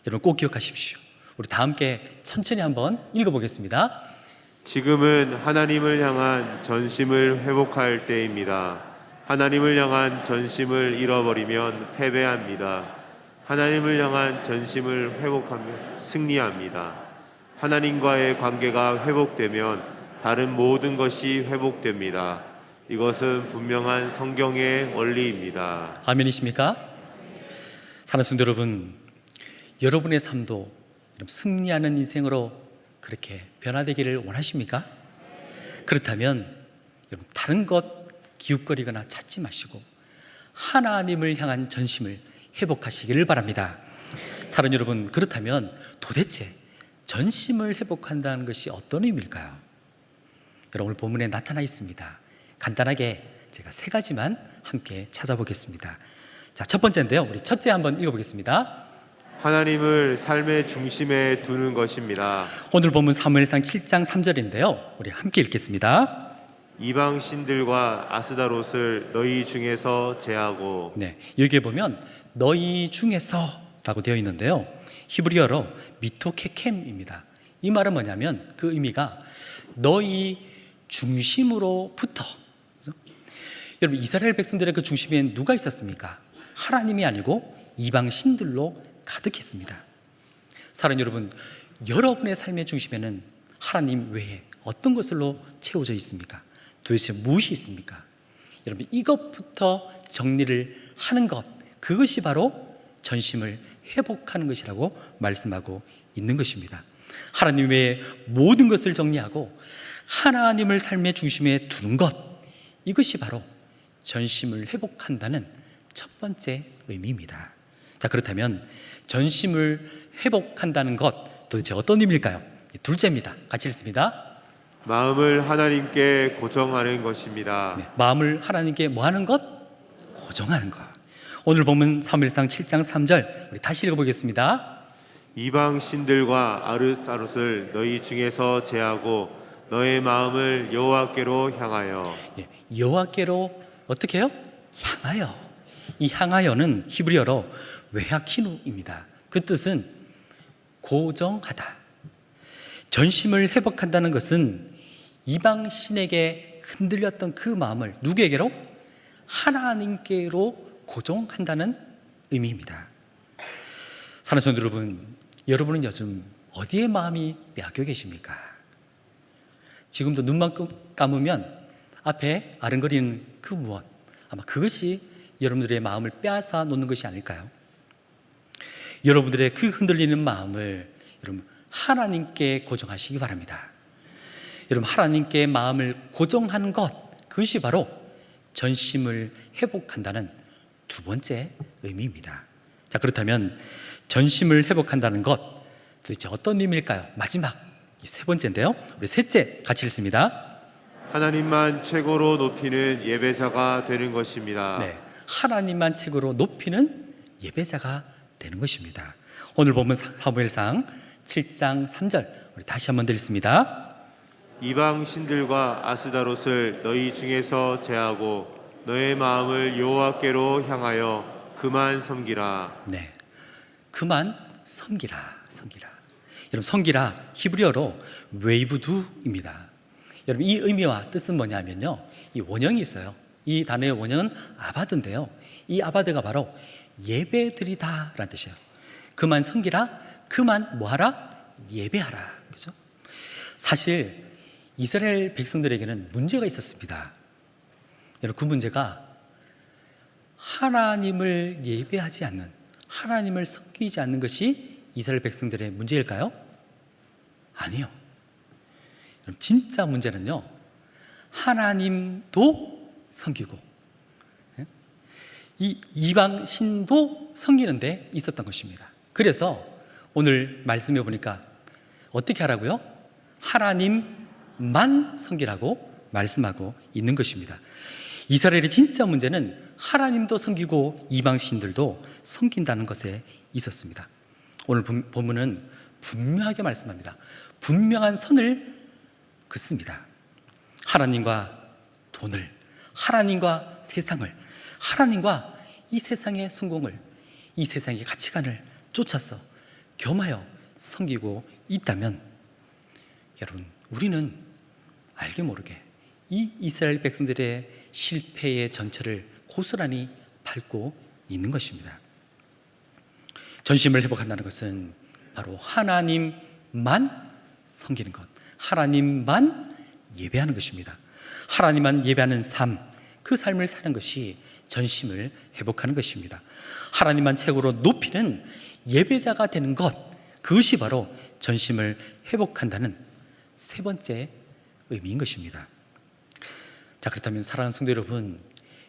[SPEAKER 1] 여러분, 꼭 기억하십시오. 우리 다 함께 천천히 한번 읽어보겠습니다.
[SPEAKER 3] 지금은 하나님을 향한 전심을 회복할 때입니다. 하나님을 향한 전심을 잃어버리면 패배합니다. 하나님을 향한 전심을 회복하면 승리합니다. 하나님과의 관계가 회복되면 다른 모든 것이 회복됩니다. 이것은 분명한 성경의 원리입니다.
[SPEAKER 1] 아멘이십니까? 사랑하는 성도 여러분, 여러분의 삶도 승리하는 인생으로 그렇게 변화되기를 원하십니까? 그렇다면 여러분, 다른 것 기웃거리거나 찾지 마시고 하나님을 향한 전심을 회복하시기를 바랍니다. 사랑하는 여러분, 그렇다면 도대체 전심을 회복한다는 것이 어떤 의미일까요? 여러분, 오늘 본문에 나타나 있습니다. 간단하게 제가 3가지만 함께 찾아보겠습니다. 자, 첫 번째인데요, 우리 첫째 한번 읽어보겠습니다.
[SPEAKER 3] 하나님을 삶의 중심에 두는 것입니다.
[SPEAKER 1] 오늘 본문 사무엘상 7장 3절인데요, 우리 함께 읽겠습니다.
[SPEAKER 3] 이방 신들과 아스다롯을 너희 중에서 제하고.
[SPEAKER 1] 네, 여기에 보면 너희 중에서라고 되어 있는데요, 히브리어로 미토케켐입니다. 이 말은 뭐냐면 그 의미가 너희 중심으로부터. 그렇죠? 여러분, 이스라엘 백성들의 그 중심엔 누가 있었습니까? 하나님이 아니고 이방 신들로 가득했습니다. 사랑하는 여러분, 여러분의 삶의 중심에는 하나님 외에 어떤 것으로 채워져 있습니까? 도대체 무엇이 있습니까? 여러분, 이것부터 정리를 하는 것, 그것이 바로 전심을 회복하는 것이라고 말씀하고 있는 것입니다. 하나님 외에 모든 것을 정리하고 하나님을 삶의 중심에 두는 것, 이것이 바로 전심을 회복한다는 첫 번째 의미입니다. 자, 그렇다면 전심을 회복한다는 것, 도대체 어떤 의미일까요? 둘째입니다. 같이 읽습니다.
[SPEAKER 3] 마음을 하나님께 고정하는 것입니다.
[SPEAKER 1] 네, 마음을 하나님께 뭐 하는 것? 고정하는 것. 오늘 보면 사무엘상 7장 3절 우리 다시 읽어보겠습니다.
[SPEAKER 3] 이방 신들과 아르사롯을 너희 중에서 제하고 너의 마음을 여호와께로 향하여.
[SPEAKER 1] 예, 여호와께로 어떻게 해요? 향하여. 이 향하여는 히브리어로 외하키누입니다. 그 뜻은 고정하다. 전심을 회복한다는 것은 이방 신에게 흔들렸던 그 마음을 누구에게로? 하나님께로 고정한다는 의미입니다. 사랑하는 성도 여러분, 여러분은 요즘 어디에 마음이 빼앗겨 계십니까? 지금도 눈만 감으면 앞에 아른거리는 그 무엇, 아마 그것이 여러분들의 마음을 빼앗아 놓는 것이 아닐까요? 여러분들의 그 흔들리는 마음을 여러분 하나님께 고정하시기 바랍니다. 여러분 하나님께 마음을 고정하는 것, 그것이 바로 전심을 회복한다는 두 번째 의미입니다. 자, 그렇다면 전심을 회복한다는 것 도대체 어떤 의미일까요? 마지막 이 세 번째인데요. 우리 셋째 같이 읽습니다.
[SPEAKER 3] 하나님만 최고로 높이는 예배자가 되는 것입니다.
[SPEAKER 1] 네, 하나님만 최고로 높이는 예배자가 되는 것입니다. 오늘 보면 사무엘상 7장 3절 우리 다시 한번 읽습니다.
[SPEAKER 3] 이방 신들과 아스다롯을 너희 중에서 제하고 너의 마음을 여호와께로 향하여 그만 섬기라.
[SPEAKER 1] 네, 그만 섬기라. 여러분 섬기라 히브리어로 웨이브두입니다. 여러분 이 의미와 뜻은 뭐냐면요, 이 원형이 있어요. 이 단어의 원형은 아바드인데요, 이 아바드가 바로 예배드리다라는 뜻이에요. 그만 섬기라, 그만 뭐하라? 예배하라. 그죠? 사실 이스라엘 백성들에게는 문제가 있었습니다. 여러분 그 문제가 하나님을 예배하지 않는, 하나님을 섬기지 않는 것이 이스라엘 백성들의 문제일까요? 아니요. 진짜 문제는요, 하나님도 섬기고 이 이방 신도 섬기는데 있었던 것입니다. 그래서 오늘 말씀해 보니까 어떻게 하라고요? 하나님만 섬기라고 말씀하고 있는 것입니다. 이스라엘의 진짜 문제는 하나님도 섬기고 이방 신들도 섬긴다는 것에 있었습니다. 오늘 본문은 분명하게 말씀합니다. 분명한 선을 긋습니다. 하나님과 돈을, 하나님과 세상을, 하나님과 이 세상의 성공을, 이 세상의 가치관을 쫓아서 겸하여 섬기고 있다면 여러분 우리는 알게 모르게 이 이스라엘 백성들의 실패의 전철을 고스란히 밟고 있는 것입니다. 전심을 회복한다는 것은 바로 하나님만 섬기는 것, 하나님만 예배하는 것입니다. 하나님만 예배하는 삶, 그 삶을 사는 것이 전심을 회복하는 것입니다. 하나님만 최고로 높이는 예배자가 되는 것, 그것이 바로 전심을 회복한다는 세 번째 의미인 것입니다. 자, 그렇다면 사랑하는 성도 여러분,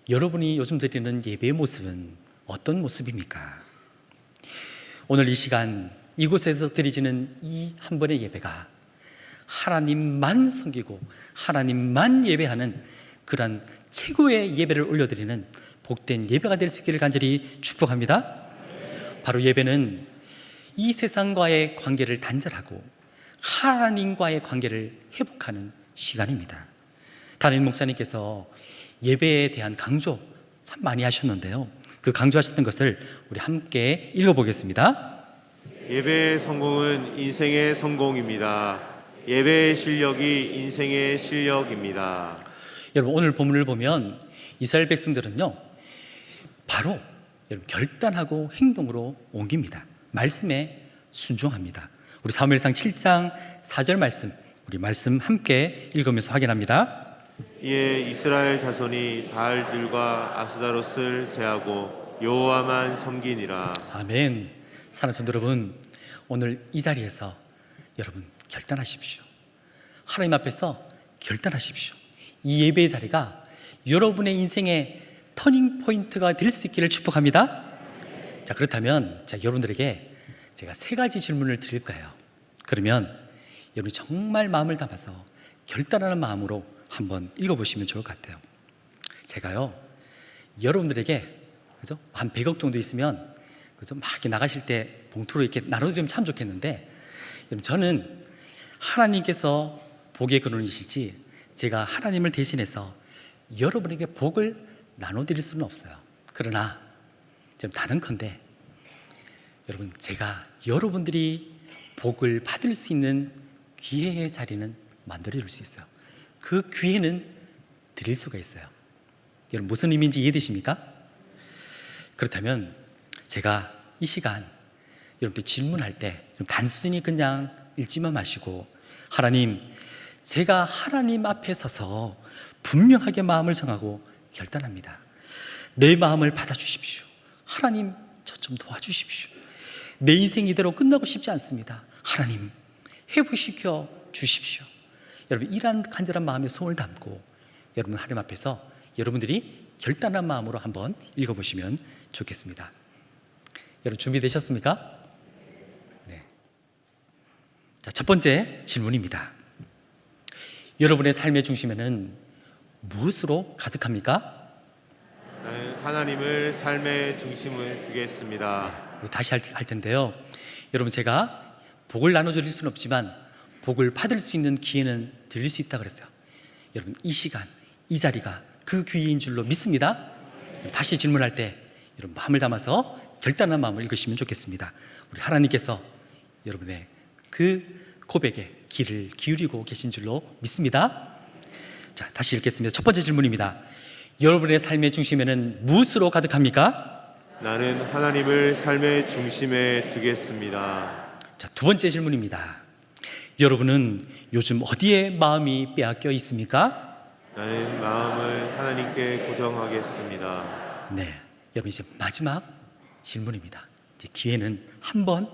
[SPEAKER 1] 여러분이 요즘 드리는 예배의 모습은 어떤 모습입니까? 오늘 이 시간 이곳에서 드리지는 이 한 번의 예배가 하나님만 섬기고 하나님만 예배하는 그런 최고의 예배를 올려드리는 복된 예배가 될 수 있기를 간절히 축복합니다. 바로 예배는 이 세상과의 관계를 단절하고 하나님과의 관계를 회복하는 시간입니다. 담임 목사님께서 예배에 대한 강조 참 많이 하셨는데요, 그 강조하셨던 것을 우리 함께 읽어보겠습니다.
[SPEAKER 3] 예배의 성공은 인생의 성공입니다. 예배의 실력이 인생의 실력입니다.
[SPEAKER 1] 여러분 오늘 본문을 보면 이스라엘 백성들은요 바로 여러분 결단하고 행동으로 옮깁니다. 말씀에 순종합니다. 우리 사무엘상 7장 4절 말씀, 우리 말씀 함께 읽으면서 확인합니다.
[SPEAKER 3] 이에 이스라엘 자손이 바알들과 아스다롯을 제하고 여호와만 섬기니라.
[SPEAKER 1] 아멘. 사랑하는 성도 여러분, 오늘 이 자리에서 여러분 결단하십시오. 하나님 앞에서 결단하십시오. 이 예배의 자리가 여러분의 인생의 터닝 포인트가 될 수 있기를 축복합니다. 자, 그렇다면 여러분들에게 제가 세 가지 질문을 드릴 거예요. 그러면 여러분이 정말 마음을 담아서 결단하는 마음으로 한번 읽어보시면 좋을 것 같아요. 제가요 여러분들에게 그죠? 한 100억 정도 있으면 그죠? 막 이렇게 나가실 때 봉투로 이렇게 나눠드리면 참 좋겠는데, 여러분, 저는 하나님께서 복의 근원이시지 제가 하나님을 대신해서 여러분에게 복을 나눠드릴 수는 없어요. 그러나 좀 다른컨대 여러분, 제가 여러분들이 복을 받을 수 있는 기회의 자리는 만들어줄 수 있어요. 그 기회는 드릴 수가 있어요. 여러분, 무슨 의미인지 이해되십니까? 그렇다면 제가 이 시간 여러분들 질문할 때 좀 단순히 그냥 읽지만 마시고, 하나님, 제가 하나님 앞에 서서 분명하게 마음을 정하고 결단합니다. 내 마음을 받아주십시오. 하나님, 저 좀 도와주십시오. 내 인생 이대로 끝나고 싶지 않습니다. 하나님, 회복시켜 주십시오. 여러분, 이러한 간절한 마음에 손을 담고 여러분 하나님 앞에서 여러분들이 결단한 마음으로 한번 읽어보시면 좋겠습니다. 여러분, 준비되셨습니까? 네. 자, 첫 번째 질문입니다. 여러분의 삶의 중심에는 무엇으로 가득합니까?
[SPEAKER 3] 나는 하나님을 삶의 중심을 두겠습니다.
[SPEAKER 1] 우리 다시 할 텐데요. 여러분, 제가 복을 나눠드릴 수는 없지만 복을 받을 수 있는 기회는 드릴 수 있다 그랬어요. 여러분, 이 시간, 이 자리가 그 기회인 줄로 믿습니다. 다시 질문할 때 여러분 마음을 담아서 결단한 마음을 읽으시면 좋겠습니다. 우리 하나님께서 여러분의 그 고백에 귀를 기울이고 계신 줄로 믿습니다. 자, 다시 읽겠습니다. 첫 번째 질문입니다. 여러분의 삶의 중심에는 무엇으로 가득합니까?
[SPEAKER 3] 나는 하나님을 삶의 중심에 두겠습니다.
[SPEAKER 1] 자, 두 번째 질문입니다. 여러분은 요즘 어디에 마음이 빼앗겨 있습니까?
[SPEAKER 3] 나는 마음을 하나님께 고정하겠습니다.
[SPEAKER 1] 네, 여러분, 이제 마지막 질문입니다. 이제 기회는 한 번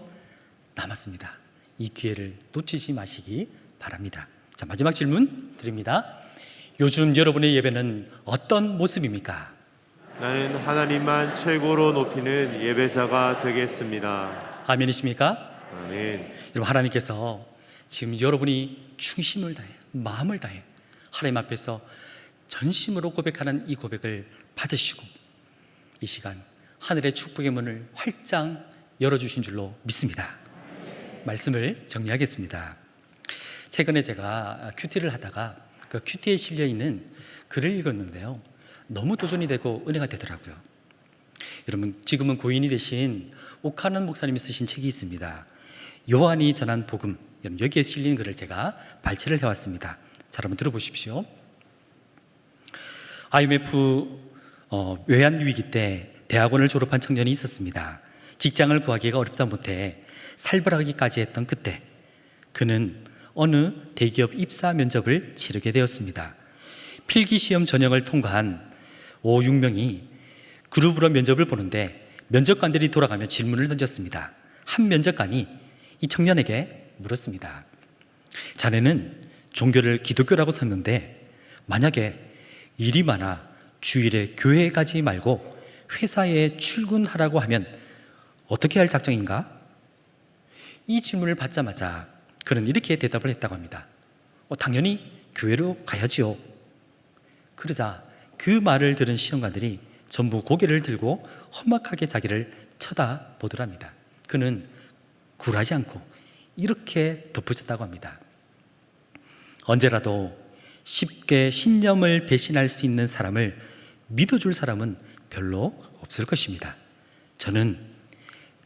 [SPEAKER 1] 남았습니다. 이 기회를 놓치지 마시기 바랍니다. 자, 마지막 질문 드립니다. 요즘 여러분의 예배는 어떤 모습입니까?
[SPEAKER 3] 나는 하나님만 최고로 높이는 예배자가 되겠습니다.
[SPEAKER 1] 아멘이십니까?
[SPEAKER 3] 아멘.
[SPEAKER 1] 여러분, 하나님께서 지금 여러분이 충심을 다해, 마음을 다해 하나님 앞에서 전심으로 고백하는 이 고백을 받으시고 이 시간 하늘의 축복의 문을 활짝 열어주신 줄로 믿습니다. 말씀을 정리하겠습니다. 최근에 제가 큐티를 하다가 그 큐티에 실려있는 글을 읽었는데요, 너무 도전이 되고 은혜가 되더라고요. 여러분, 지금은 고인이 되신 옥하는 목사님이 쓰신 책이 있습니다. 요한이 전한 복음. 여기에 실린 글을 제가 발췌를 해왔습니다. 자, 한번 들어보십시오. IMF 외환 위기 때 대학원을 졸업한 청년이 있었습니다. 직장을 구하기가 어렵다 못해 살벌하기까지 했던 그때 그는 어느 대기업 입사 면접을 치르게 되었습니다. 필기시험 전형을 통과한 5, 6명이 그룹으로 면접을 보는데 면접관들이 돌아가며 질문을 던졌습니다. 한 면접관이 이 청년에게 물었습니다. 자네는 종교를 기독교라고 썼는데 만약에 일이 많아 주일에 교회에 가지 말고 회사에 출근하라고 하면 어떻게 할 작정인가? 이 질문을 받자마자 그는 이렇게 대답을 했다고 합니다. 당연히 교회로 가야지요. 그러자 그 말을 들은 시험관들이 전부 고개를 들고 험악하게 자기를 쳐다보더랍니다. 그는 굴하지 않고 이렇게 덧붙였다고 합니다. 언제라도 쉽게 신념을 배신할 수 있는 사람을 믿어줄 사람은 별로 없을 것입니다. 저는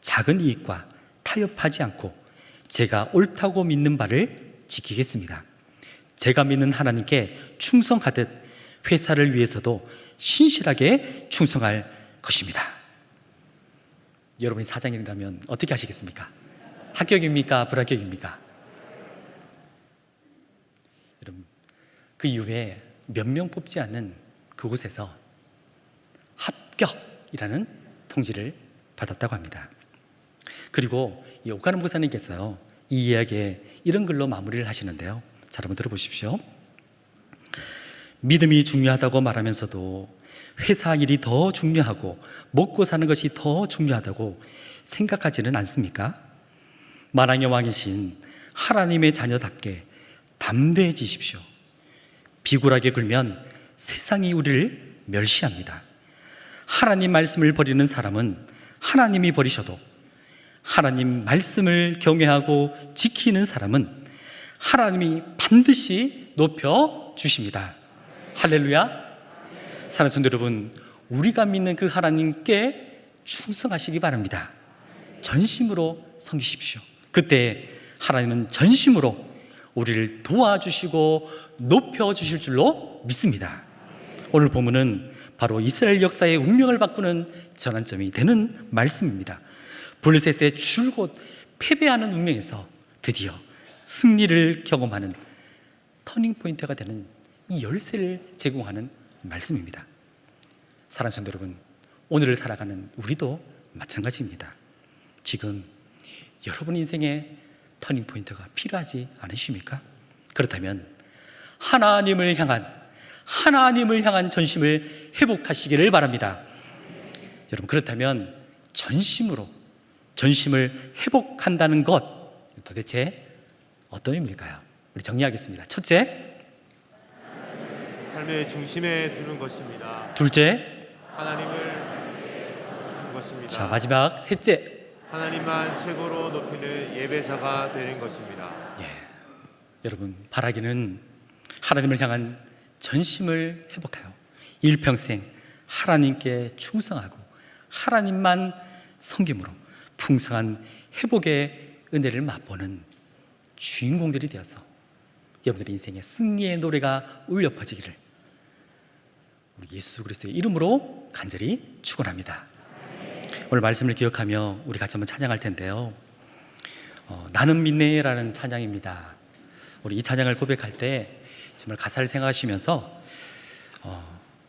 [SPEAKER 1] 작은 이익과 타협하지 않고 제가 옳다고 믿는 바를 지키겠습니다. 제가 믿는 하나님께 충성하듯 회사를 위해서도 신실하게 충성할 것입니다. 여러분이 사장이라면 어떻게 하시겠습니까? 합격입니까? 불합격입니까? 여러분, 그 이후에 몇 명 뽑지 않는 그곳에서 합격이라는 통지를 받았다고 합니다. 그리고 이 옥가는 목사님께서요, 이 이야기에 이런 글로 마무리를 하시는데요. 자, 한번 들어보십시오. 믿음이 중요하다고 말하면서도 회사 일이 더 중요하고 먹고 사는 것이 더 중요하다고 생각하지는 않습니까? 만왕의 왕이신 하나님의 자녀답게 담대해지십시오. 비굴하게 굴면 세상이 우리를 멸시합니다. 하나님 말씀을 버리는 사람은 하나님이 버리셔도 하나님 말씀을 경외하고 지키는 사람은 하나님이 반드시 높여 주십니다. 할렐루야. 사랑하는 성도 여러분, 우리가 믿는 그 하나님께 충성하시기 바랍니다. 전심으로 섬기십시오. 그때 하나님은 전심으로 우리를 도와주시고 높여주실 줄로 믿습니다. 오늘 본문은 바로 이스라엘 역사의 운명을 바꾸는 전환점이 되는 말씀입니다. 블레셋의 줄곧 패배하는 운명에서 드디어 승리를 경험하는 터닝포인트가 되는 이 열쇠를 제공하는 말씀입니다. 사랑하는 성도 여러분, 오늘을 살아가는 우리도 마찬가지입니다. 지금 여러분 인생에 터닝포인트가 필요하지 않으십니까? 그렇다면 하나님을 향한 전심을 회복하시기를 바랍니다. 여러분, 그렇다면 전심을 회복한다는 것, 도대체 어떤 의미일까요? 우리 정리하겠습니다. 첫째,
[SPEAKER 3] 삶의 중심에 두는 것입니다.
[SPEAKER 1] 둘째,
[SPEAKER 3] 하나님을 두는 것입니다.
[SPEAKER 1] 자, 마지막 셋째,
[SPEAKER 3] 하나님만 최고로 높이는 예배자가 되는 것입니다.
[SPEAKER 1] 여러분, 바라기는 하나님을 향한 전심을 회복하여 일평생 하나님께 충성하고 하나님만 섬김으로 풍성한 회복의 은혜를 맛보는 주인공들이 되어서 여러분들의 인생에 승리의 노래가 울려 퍼지기를 우리 예수 그리스도의 이름으로 간절히 축원합니다. 오늘 말씀을 기억하며 우리 같이 한번 찬양할 텐데요. 나는 믿네라는 찬양입니다. 우리 이 찬양을 고백할 때 정말 가사를 생각하시면서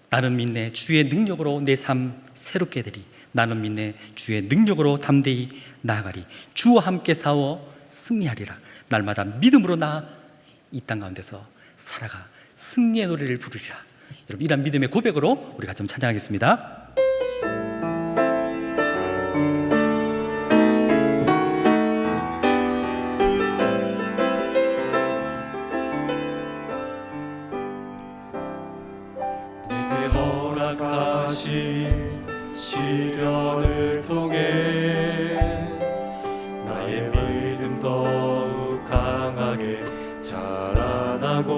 [SPEAKER 1] 나는 믿네 주의 능력으로 내 삶 새롭게 되리. 나는 믿네 주의 능력으로 담대히 나아가리. 주와 함께 싸워 승리하리라. 날마다 믿음으로 나 이 땅 가운데서 살아가 승리의 노래를 부르리라. 여러분, 이런 믿음의 고백으로 우리 같이 한번 찬양하겠습니다.
[SPEAKER 4] 시련을 통해 나의 믿음 더욱 강하게 자라나고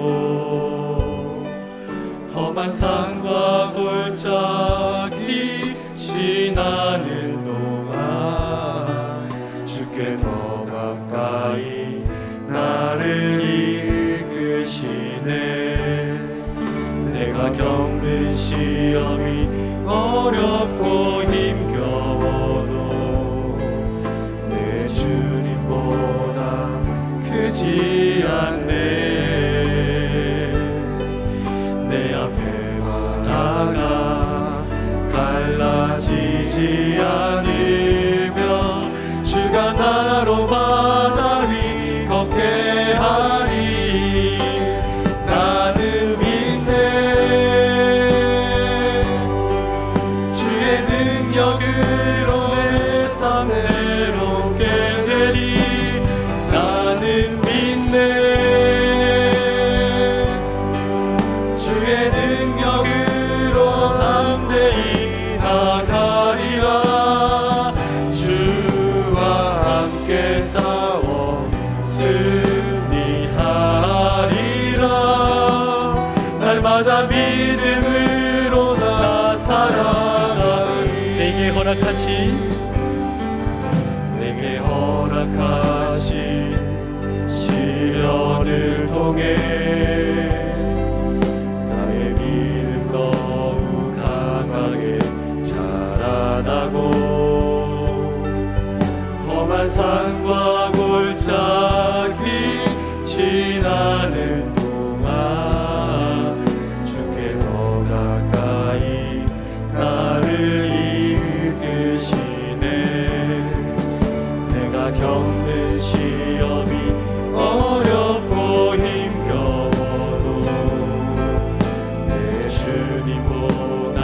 [SPEAKER 4] 험한 산과 골짜기 지나는 동안 주께 더 가까이 나를 이끄시네. 내가 겪는 시험이 어렵고 힘겨워도 내 주님보다 크지 않네. 내 앞에 바다가 갈라지지 않으면 주가 나로 바다 위 걷게 하리. 나는 믿네 능력으로 내 삶 새롭게 되리. 나는 믿네 주의 능력으로 담대히 나가리라. 주와 함께 싸워 승리하리라. 날마다 믿음으로 나 살아가. 내게 허락하신 시련을 통해 나의 믿음 더욱 강하게 자라나고 험한 산과 골짜기 지나는 동안 주께 더 가까이 나를 겪는 시험이 어렵고 힘겨워도 내 주님보다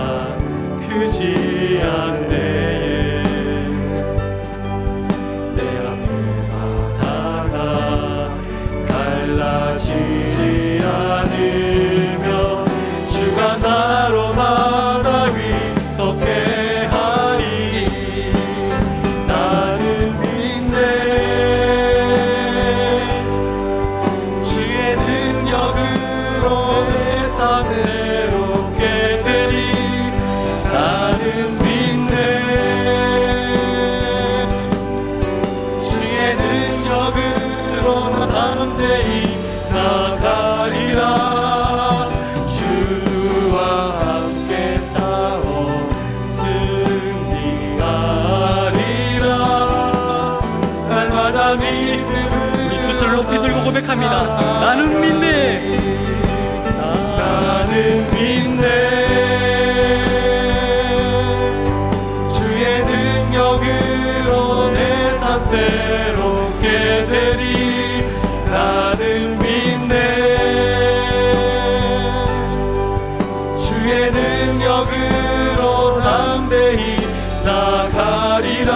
[SPEAKER 4] 크지 않네. 내 앞에 바다가 갈라지지 않으면 주가 나로 바다 위 걷게 담대히 나가리라. 주와 함께 싸워 승리하리라. 날마다 믿음을
[SPEAKER 1] 우리 두 손을 높이 들고 고백합니다. 나는 믿네.
[SPEAKER 4] 나는 믿네. 주의 능력으로 내 삶 새롭게 되리. 나는 믿네. 주의 능력으로 담대히 나가리라.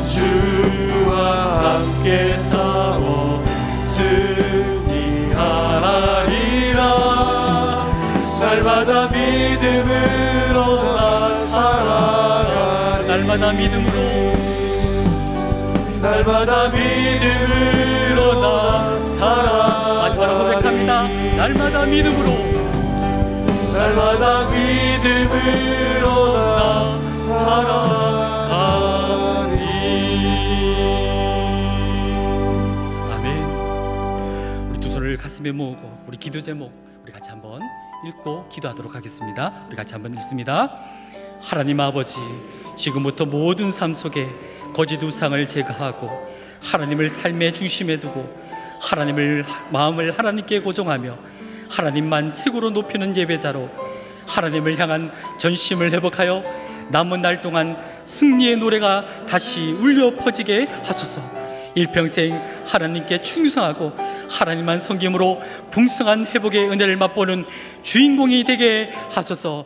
[SPEAKER 4] 주와 함께 싸워 승리하리라. 날마다 믿음으로 나 살아가리.
[SPEAKER 1] 날마다 믿음으로
[SPEAKER 4] 날마다 믿음으로 나
[SPEAKER 1] 마지막으로 고백합니다.
[SPEAKER 4] 살아가리.
[SPEAKER 1] 날마다 믿음으로
[SPEAKER 4] 날마다 믿음으로 나 살아가리.
[SPEAKER 1] 아멘. 우리 두 손을 가슴에 모으고 우리 기도 제목 우리 같이 한번 읽고 기도하도록 하겠습니다. 우리 같이 한번 읽습니다. 하나님 아버지, 지금부터 모든 삶 속에 거짓 우상을 제거하고 하나님을 삶의 중심에 두고 하나님을 마음을 하나님께 고정하며 하나님만 최고로 높이는 예배자로 하나님을 향한 전심을 회복하여 남은 날 동안 승리의 노래가 다시 울려 퍼지게 하소서. 일평생 하나님께 충성하고 하나님만 섬김으로 풍성한 회복의 은혜를 맛보는 주인공이 되게 하소서.